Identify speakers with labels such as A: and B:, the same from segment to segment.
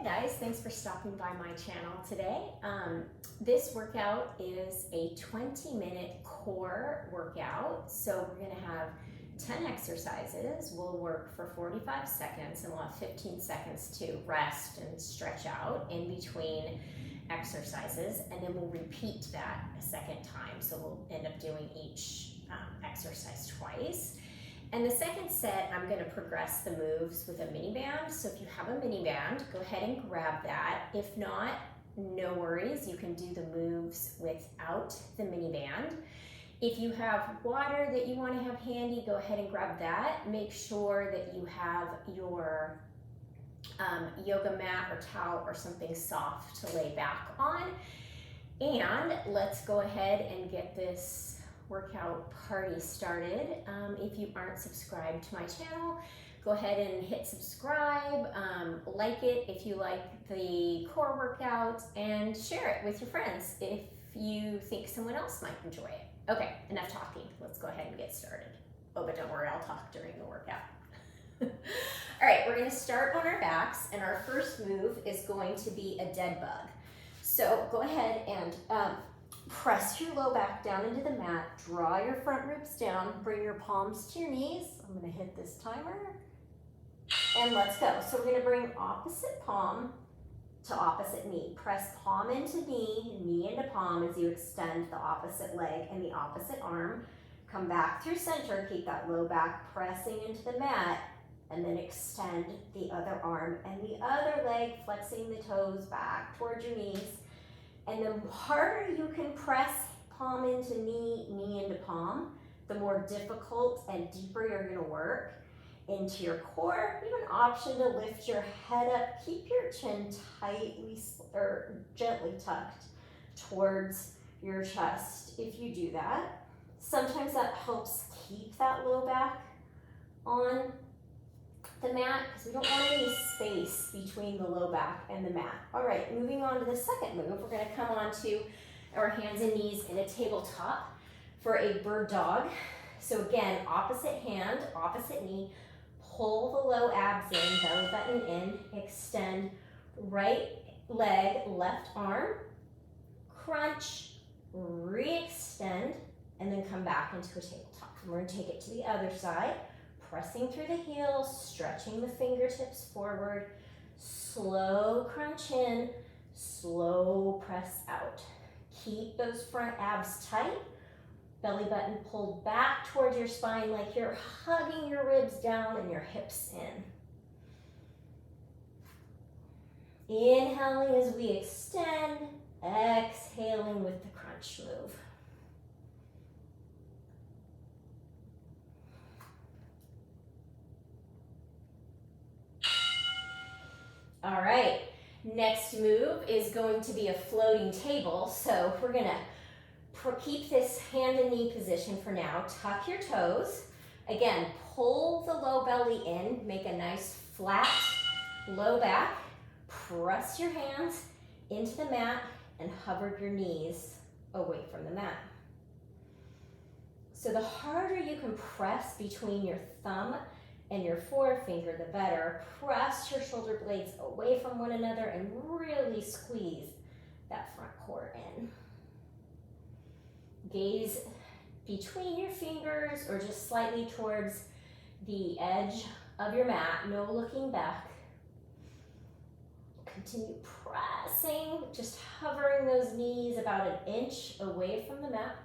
A: guys, thanks for stopping by my channel today. This workout is a 20-minute core workout. So we're gonna have 10 exercises. We'll work for 45 seconds and we'll have 15 seconds to rest and stretch out in between exercises, and then we'll repeat that a second time. So we'll end up doing each exercise twice. And the second set, I'm going to progress the moves with a mini band. So if you have a mini band, go ahead and grab that. If not, no worries. You can do the moves without the mini band. If you have water that you want to have handy, go ahead and grab that. Make sure that you have your yoga mat or towel or something soft to lay back on. And let's go ahead and get this workout party started. If you aren't subscribed to my channel, go ahead and hit subscribe, like it if you like the core workout, and share it with your friends if you think someone else might enjoy it. Okay, enough talking. Let's go ahead and get started. Oh, but don't worry, I'll talk during the workout. All right, we're gonna start on our backs, and our first move is going to be a dead bug. So go ahead and press your low back down into the mat, draw your front ribs down, bring your palms to your knees. I'm gonna hit this timer, and let's go. So we're gonna bring opposite palm to opposite knee. Press palm into knee, knee into palm as you extend the opposite leg and the opposite arm. Come back through center, keep that low back pressing into the mat, and then extend the other arm and the other leg, flexing the toes back towards your knees. And the harder you can press palm into knee, knee into palm, the more difficult and deeper you're gonna work into your core. You have an option to lift your head up, keep your chin tightly or gently tucked towards your chest if you do that. Sometimes that helps keep that low back on the mat because we don't want any space between the low back and the mat. All right, moving on to the second move, we're gonna come on to our hands and knees in a tabletop for a bird dog. So again, opposite hand, opposite knee, pull the low abs in, belly button in, extend right leg, left arm, crunch, re-extend, and then come back into a tabletop. And we're gonna take it to the other side. Pressing through the heels, stretching the fingertips forward, slow crunch in, slow press out. Keep those front abs tight, belly button pulled back towards your spine like you're hugging your ribs down and your hips in. Inhaling as we extend, exhaling with the crunch move. All right, next move is going to be a floating table. So we're gonna keep this hand and knee position for now. Tuck your toes. Again, pull the low belly in, make a nice flat low back. Press your hands into the mat and hover your knees away from the mat. So the harder you can press between your thumb and your forefinger, the better. Press your shoulder blades away from one another and really squeeze that front core in. Gaze between your fingers or just slightly towards the edge of your mat, no looking back. Continue pressing, just hovering those knees about an inch away from the mat.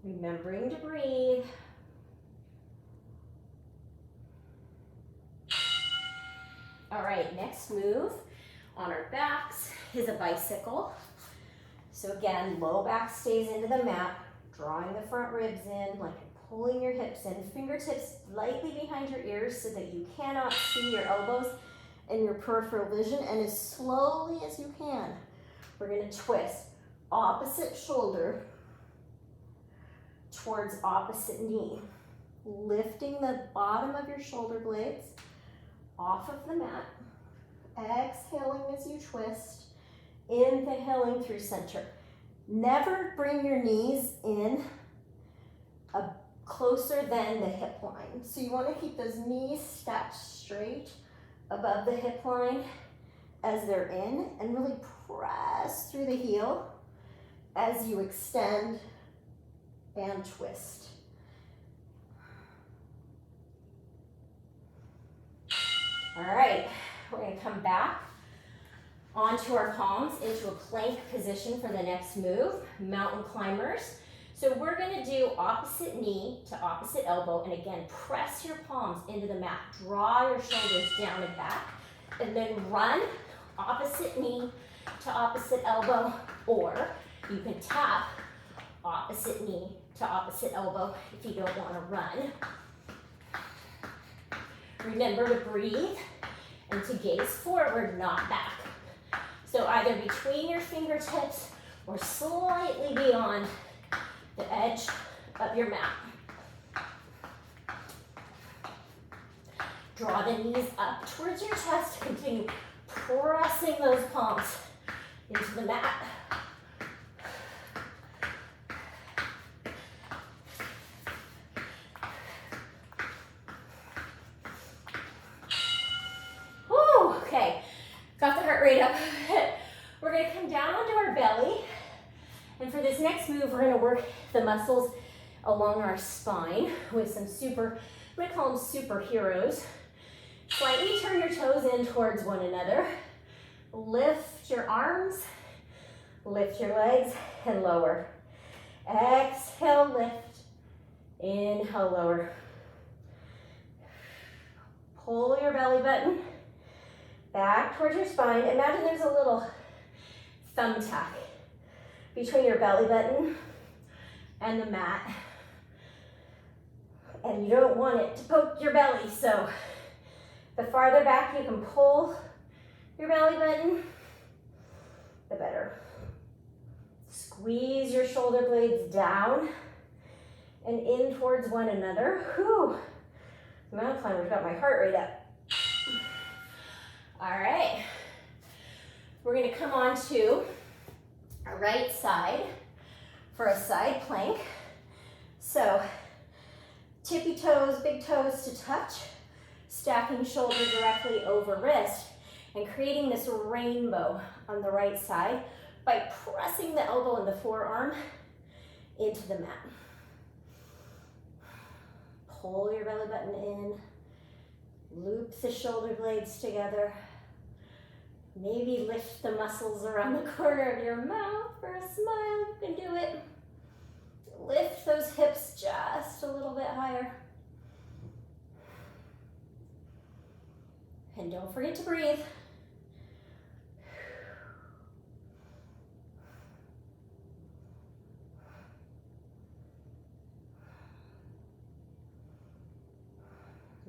A: Remembering to breathe. All right, next move on our backs is a bicycle. So again, low back stays into the mat, drawing the front ribs in like you're pulling your hips in, fingertips lightly behind your ears so that you cannot see your elbows and your peripheral vision, and as slowly as you can, we're gonna twist opposite shoulder towards opposite knee, lifting the bottom of your shoulder blades off of the mat, exhaling as you twist, inhaling through center. Never bring your knees in closer than the hip line. So you want to keep those knees stacked straight above the hip line as they're in, and really press through the heel as you extend and twist. All right, we're going to come back onto our palms into a plank position for the next move, mountain climbers. So we're going to do opposite knee to opposite elbow, and again, press your palms into the mat. Draw your shoulders down and back, and then run opposite knee to opposite elbow, or you can tap opposite knee to opposite elbow if you don't want to run. Remember to breathe and to gaze forward, not back. So either between your fingertips or slightly beyond the edge of your mat. Draw the knees up towards your chest. Continue pressing those palms into the mat. Woo, okay, got the heart rate up. We're going to come down onto our belly. And for this next move, we're going to work the muscles along our spine with some we call them superheroes. Slightly turn your toes in towards one another. Lift your arms, lift your legs, and lower. Exhale, lift. Inhale, lower. Pull your belly button back towards your spine. Imagine there's a little thumbtack between your belly button and the mat. And you don't want it to poke your belly, so the farther back you can pull your belly button, the better. Squeeze your shoulder blades down and in towards one another. Whew. Mountain climber's got my heart rate up. All right. We're going to come on to our right side for a side plank. So tippy toes, big toes to touch, stacking shoulder directly over wrist, and creating this rainbow on the right side by pressing the elbow and the forearm into the mat. Pull your belly button in, loop the shoulder blades together. Maybe lift the muscles around the corner of your mouth for a smile. You can do it. Lift those hips just a little bit higher. And don't forget to breathe.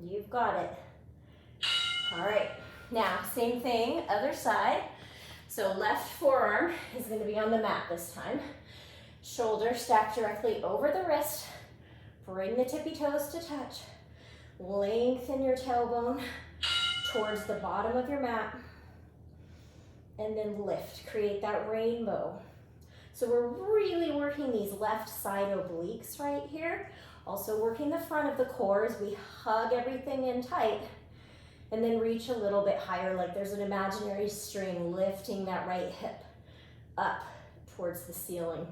A: You've got it. All right. Now, same thing, other side. So left forearm is going to be on the mat this time. Shoulder stacked directly over the wrist. Bring the tippy toes to touch. Lengthen your tailbone towards the bottom of your mat. And then lift. Create that rainbow. So we're really working these left side obliques right here. Also working the front of the core as we hug everything in tight. And then reach a little bit higher, like there's an imaginary string lifting that right hip up towards the ceiling.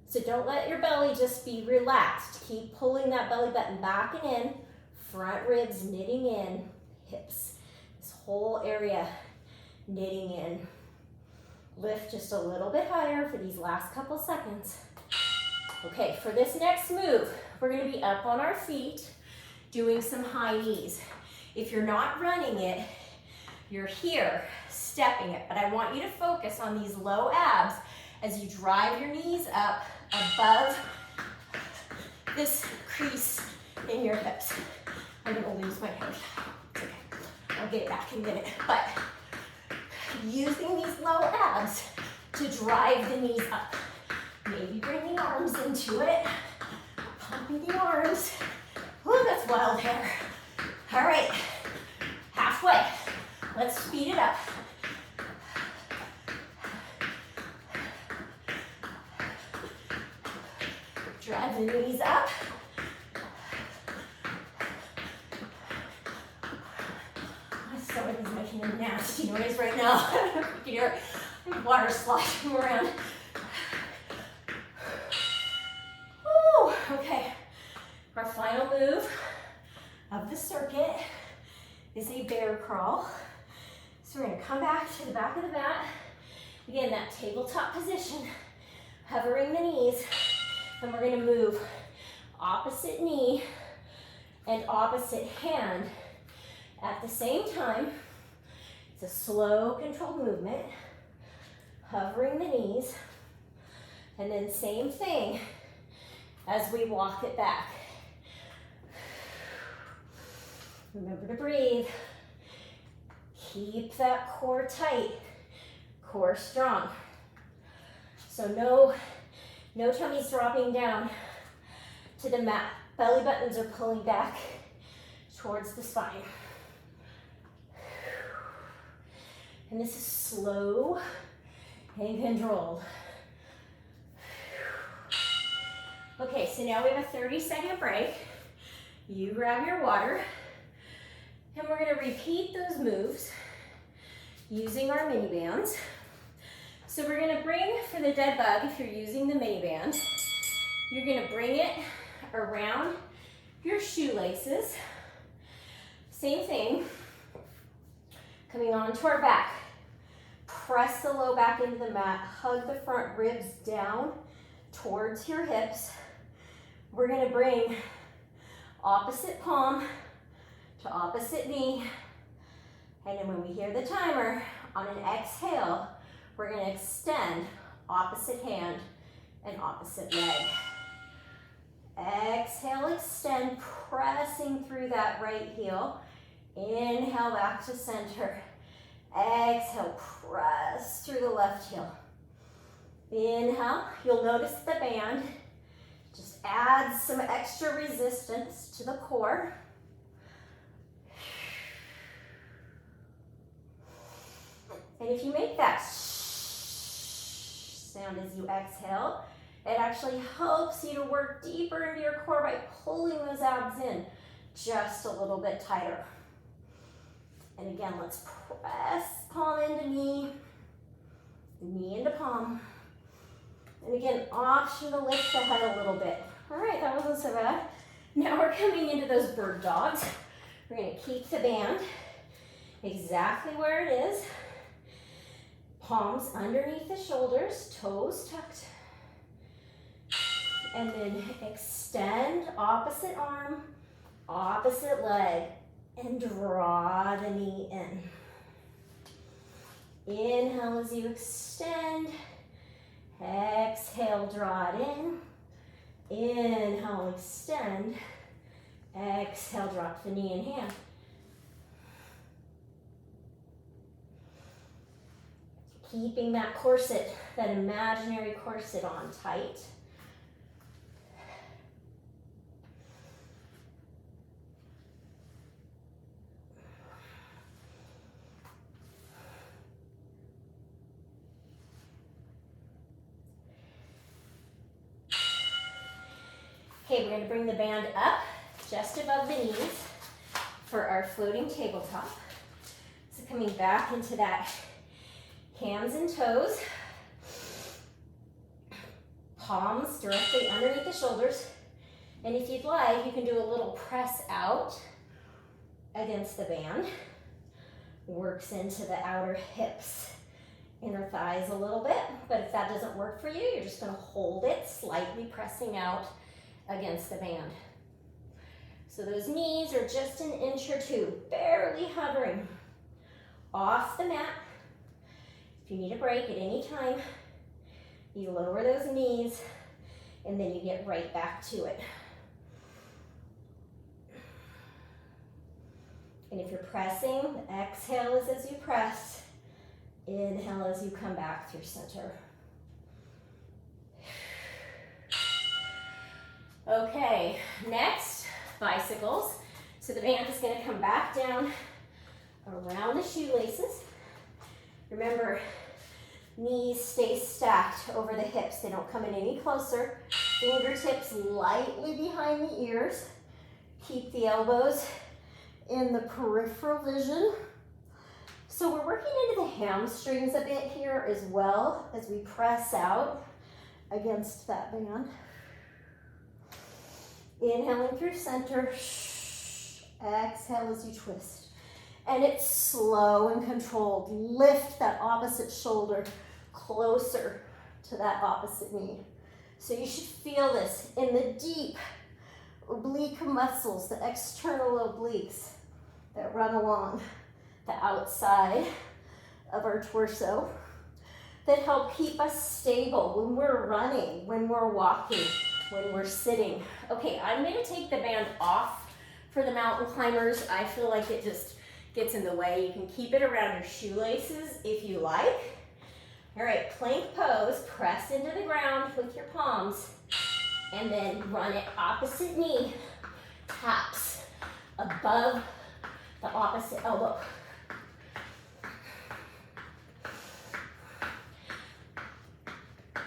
A: So don't let your belly just be relaxed. Keep pulling that belly button back and in, front ribs knitting in, hips. This whole area knitting in. Lift just a little bit higher for these last couple seconds. Okay, for this next move, we're going to be up on our feet, doing some high knees. If you're not running it, you're here, stepping it. But I want you to focus on these low abs as you drive your knees up above this crease in your hips. I'm going to lose my hair. It's okay. I'll get it back in a minute. But using these low abs to drive the knees up. Maybe bring the arms into it. Pumping the arms. Ooh, that's wild hair. All right, halfway. Let's speed it up. Drive the knees up. making a nasty noise right now. You can hear water sloshing around. Woo, okay. Our final move of the circuit is a bear crawl. So we're gonna come back to the back of the mat. Again, that tabletop position, hovering the knees, and we're gonna move opposite knee and opposite hand at the same time. It's a slow, controlled movement, hovering the knees, and then same thing as we walk it back. Remember to breathe. Keep that core tight, core strong. So no tummies dropping down to the mat. Belly buttons are pulling back towards the spine. And this is slow and controlled. Okay, so now we have a 30-second break. You grab your water, and we're gonna repeat those moves using our mini bands. So we're gonna bring, for the dead bug, if you're using the mini band, you're gonna bring it around your shoelaces. Same thing, coming onto our back. Press the low back into the mat, hug the front ribs down towards your hips. We're gonna bring opposite palm to opposite knee, and then when we hear the timer, on an exhale, we're gonna extend opposite hand and opposite leg. Exhale, extend, pressing through that right heel. Inhale back to center. Exhale, press through the left heel. Inhale, you'll notice the band just adds some extra resistance to the core. And if you make that sound as you exhale, it actually helps you to work deeper into your core by pulling those abs in just a little bit tighter. And again, let's press palm into knee, knee into palm. And again, option to lift the head a little bit. All right, that wasn't so bad. Now we're coming into those bird dogs. We're gonna keep the band exactly where it is. Palms underneath the shoulders, toes tucked. And then extend opposite arm, opposite leg, and draw the knee in. Inhale as you extend. Exhale, draw it in. Inhale, extend. Exhale, drop the knee and hand. Keeping that corset, that imaginary corset on tight. Okay, we're going to bring the band up just above the knees for our floating tabletop. So coming back into that hands and toes, palms directly underneath the shoulders. And if you'd like, you can do a little press out against the band. Works into the outer hips, inner thighs a little bit. But if that doesn't work for you, you're just going to hold it, slightly pressing out against the band. So those knees are just an inch or two, barely hovering off the mat. If you need a break at any time, you lower those knees and then you get right back to it. And if you're pressing, exhale is as you press, inhale as you come back through center. Okay, next, bicycles. So the band is going to come back down around the shoelaces. Remember, knees stay stacked over the hips. They don't come in any closer. Fingertips lightly behind the ears. Keep the elbows in the peripheral vision. So we're working into the hamstrings a bit here as well as we press out against that band. Inhaling through center. Exhale as you twist. And it's slow and controlled. Lift that opposite shoulder closer to that opposite knee. So you should feel this in the deep oblique muscles, the external obliques that run along the outside of our torso that help keep us stable when we're running, when we're walking, when we're sitting. Okay, I'm gonna take the band off for the mountain climbers. I feel like it just gets in the way. You can keep it around your shoelaces if you like. All right, plank pose, press into the ground with your palms, and then run it opposite knee, taps above the opposite elbow.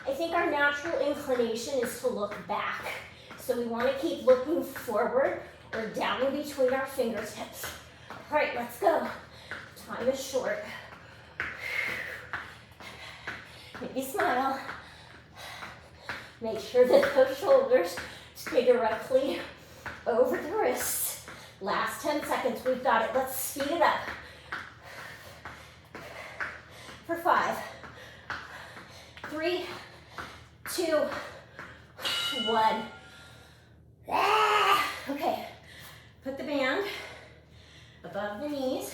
A: I think our natural inclination is to look back. So we want to keep looking forward or down in between our fingertips. All right, let's go. Time is short. Maybe smile. Make sure that those shoulders stay directly over the wrists. Last 10 seconds, we've got it. Let's speed it up. For 5, 3, 2, 1. Okay, put the band above the knees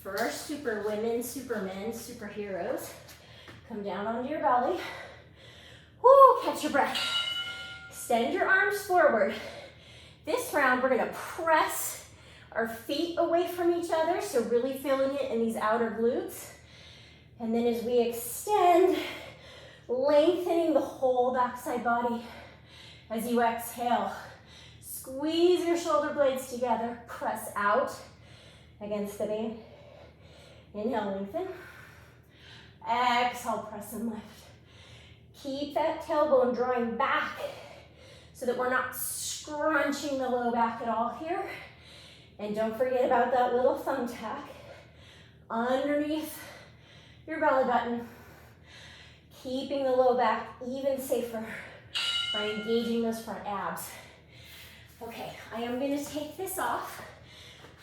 A: for our super women, supermen, superheroes. Come down onto your belly. Woo, catch your breath. Extend your arms forward. This round, we're gonna press our feet away from each other, so really feeling it in these outer glutes. And then as we extend, lengthening the whole backside body. As you exhale, squeeze your shoulder blades together, press out against the band. Inhale, lengthen. Exhale, press and lift. Keep that tailbone drawing back so that we're not scrunching the low back at all here. And don't forget about that little thumbtack underneath your belly button. Keeping the low back even safer by engaging those front abs. Okay, I am going to take this off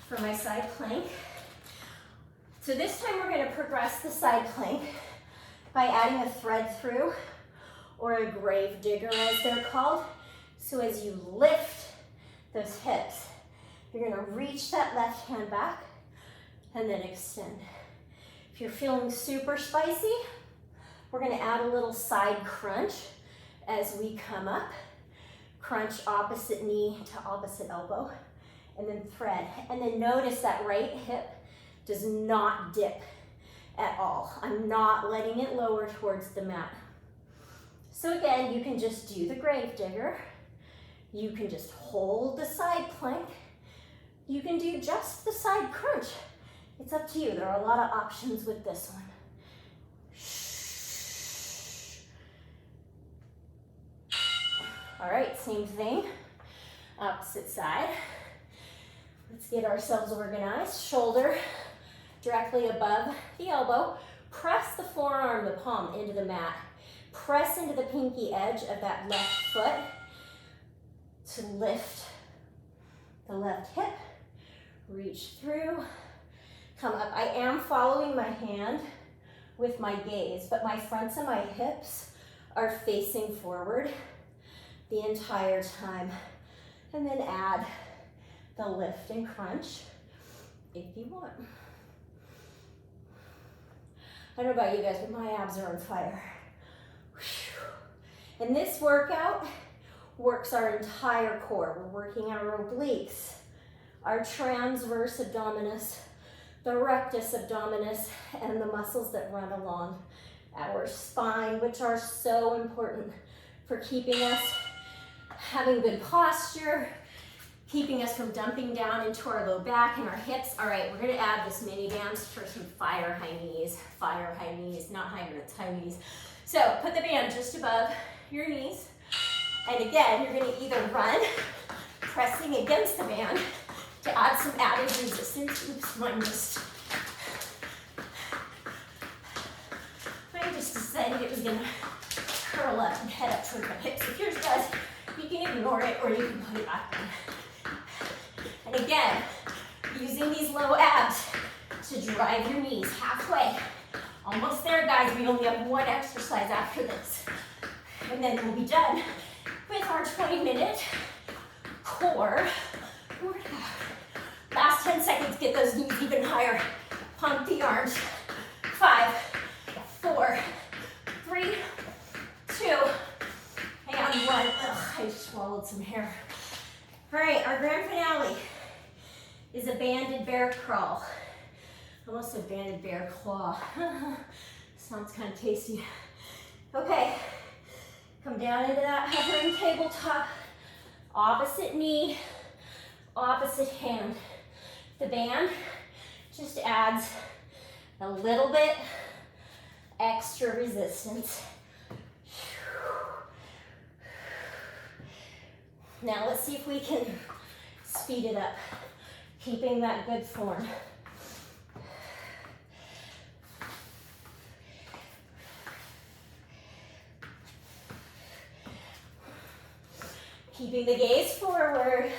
A: for my side plank. So this time we're going to progress the side plank by adding a thread through, or a grave digger as they're called. So as you lift those hips, you're going to reach that left hand back and then extend. If you're feeling super spicy, we're going to add a little side crunch as we come up. Crunch opposite knee to opposite elbow, and then thread. And then notice that right hip does not dip at all. I'm not letting it lower towards the mat. So again, you can just do the grave digger. You can just hold the side plank. You can do just the side crunch. It's up to you. There are a lot of options with this one. All right, same thing, opposite side. Let's get ourselves organized. Shoulder directly above the elbow. Press the forearm, the palm into the mat. Press into the pinky edge of that left foot to lift the left hip. Reach through, come up. I am following my hand with my gaze, but my fronts and my hips are facing forward the entire time. And then add the lift and crunch if you want. I don't know about you guys, but my abs are on fire. And this workout works our entire core. We're working our obliques, our transverse abdominis, the rectus abdominis, and the muscles that run along our spine, which are so important for keeping us having good posture, keeping us from dumping down into our low back and our hips. All right, we're gonna add this mini band for some fire high knees, not high grits, high knees. So put the band just above your knees. And again, you're gonna either run, pressing against the band to add some added resistance. Oops, one missed. just decided it was gonna curl up and head up toward my hips. If yours does, you can ignore it or you can put it back on. And again, using these low abs to drive your knees halfway. Almost there, guys. We only have one exercise after this. And then we'll be done with our 20-minute core workout. Last 10 seconds, get those knees even higher. Pump the arms. 5, 4, 3, 2, and 1. Ugh, I just swallowed some hair. All right, our grand finale is a banded bear crawl. Almost a banded bear claw. Sounds kind of tasty. Okay, come down into that hovering tabletop. Opposite knee, opposite hand. The band just adds a little bit extra resistance. Now let's see if we can speed it up, keeping that good form. Keeping the gaze forward,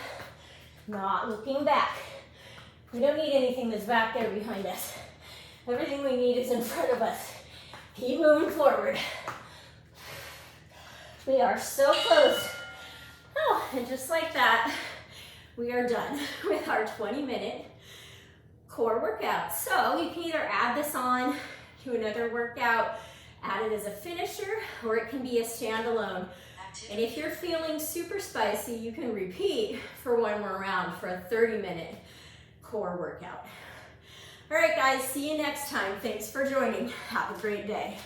A: not looking back. We don't need anything that's back there behind us. Everything we need is in front of us. Keep moving forward. We are so close. Oh, and just like that, we are done with our 20-minute core workout. So you can either add this on to another workout, add it as a finisher, or it can be a standalone. And if you're feeling super spicy, you can repeat for one more round for a 30-minute core workout. All right, guys, see you next time. Thanks for joining. Have a great day.